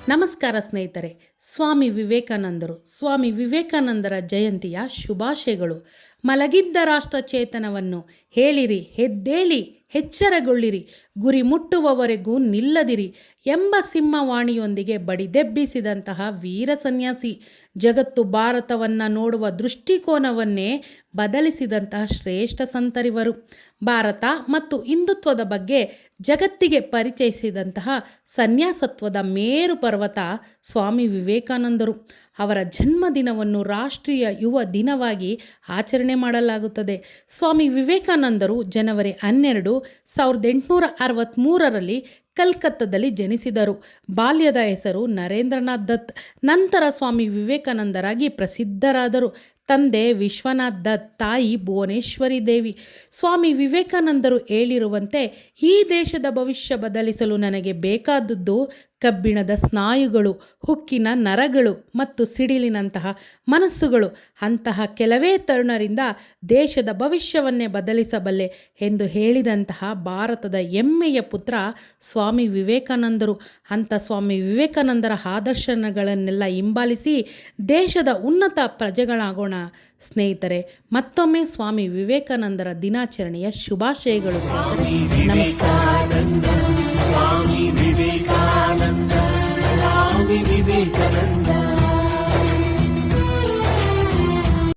ನಮಸ್ಕಾರ ಸ್ನೇಹಿತರೆ. ಸ್ವಾಮಿ ವಿವೇಕಾನಂದರ ಜಯಂತಿಯ ಶುಭಾಶಯಗಳು. ಮಲಗಿದ್ದ ರಾಷ್ಟ್ರ ಚೇತನವನ್ನು ಹೇಳಿರಿ, ಎದ್ದೇಳಿ, ಎಚ್ಚರಗೊಳ್ಳಿರಿ, ಗುರಿ ಮುಟ್ಟುವವರೆಗೂ ನಿಲ್ಲದಿರಿ ಎಂಬ ಸಿಂಹವಾಣಿಯೊಂದಿಗೆ ಬಡಿದೆಬ್ಬಿಸಿದಂತಹ ವೀರ ಸನ್ಯಾಸಿ, ಜಗತ್ತು ಭಾರತವನ್ನು ನೋಡುವ ದೃಷ್ಟಿಕೋನವನ್ನೇ ಬದಲಿಸಿದಂತಹ ಶ್ರೇಷ್ಠ ಸಂತರಿವರು. ಭಾರತ ಮತ್ತು ಹಿಂದುತ್ವದ ಬಗ್ಗೆ ಜಗತ್ತಿಗೆ ಪರಿಚಯಿಸಿದಂತಹ ಸನ್ಯಾಸತ್ವದ ಮೇರು ಪರ್ವತ ಸ್ವಾಮಿ ವಿವೇಕಾನಂದರು. ಅವರ ಜನ್ಮದಿನವನ್ನು ರಾಷ್ಟ್ರೀಯ ಯುವ ದಿನವಾಗಿ ಆಚರಣೆ ಮಾಡಲಾಗುತ್ತದೆ. ಸ್ವಾಮಿ ವಿವೇಕಾನಂದರು ಜನವರಿ 12, 1863ರಲ್ಲಿ ಕಲ್ಕತ್ತಾದಲ್ಲಿ ಜನಿಸಿದರು. ಬಾಲ್ಯದ ಹೆಸರು ನರೇಂದ್ರನಾಥ್ ದತ್. ನಂತರ ಸ್ವಾಮಿ ವಿವೇಕಾನಂದರಾಗಿ ಪ್ರಸಿದ್ಧರಾದರು. ತಂದೆ ವಿಶ್ವನಾಥ್ ದತ್, ತಾಯಿ ಭುವನೇಶ್ವರಿ ದೇವಿ. ಸ್ವಾಮಿ ವಿವೇಕಾನಂದರು ಹೇಳಿರುವಂತೆ, ಈ ದೇಶದ ಭವಿಷ್ಯ ಬದಲಿಸಲು ನನಗೆ ಬೇಕಾದದ್ದು ಕಬ್ಬಿಣದ ಸ್ನಾಯುಗಳು, ಉಕ್ಕಿನ ನರಗಳು ಮತ್ತು ಸಿಡಿಲಿನಂತಹ ಮನಸ್ಸುಗಳು. ಅಂತಹ ಕೆಲವೇ ತರುಣರಿಂದ ದೇಶದ ಭವಿಷ್ಯವನ್ನೇ ಬದಲಿಸಬಲ್ಲೆ ಎಂದು ಹೇಳಿದಂತಹ ಭಾರತದ ಹೆಮ್ಮೆಯ ಪುತ್ರ ಸ್ವಾಮಿ ವಿವೇಕಾನಂದರು. ಅಂಥ ಸ್ವಾಮಿ ವಿವೇಕಾನಂದರ ಆದರ್ಶಗಳನ್ನೆಲ್ಲ ಹಿಂಬಾಲಿಸಿ ದೇಶದ ಉನ್ನತ ಪ್ರಜೆಗಳಾಗೋಣ ಸ್ನೇಹಿತರೆ. ಮತ್ತೊಮ್ಮೆ ಸ್ವಾಮಿ ವಿವೇಕಾನಂದರ ದಿನಾಚರಣೆಯ ಶುಭಾಶಯಗಳು. ನಮಸ್ಕಾರ.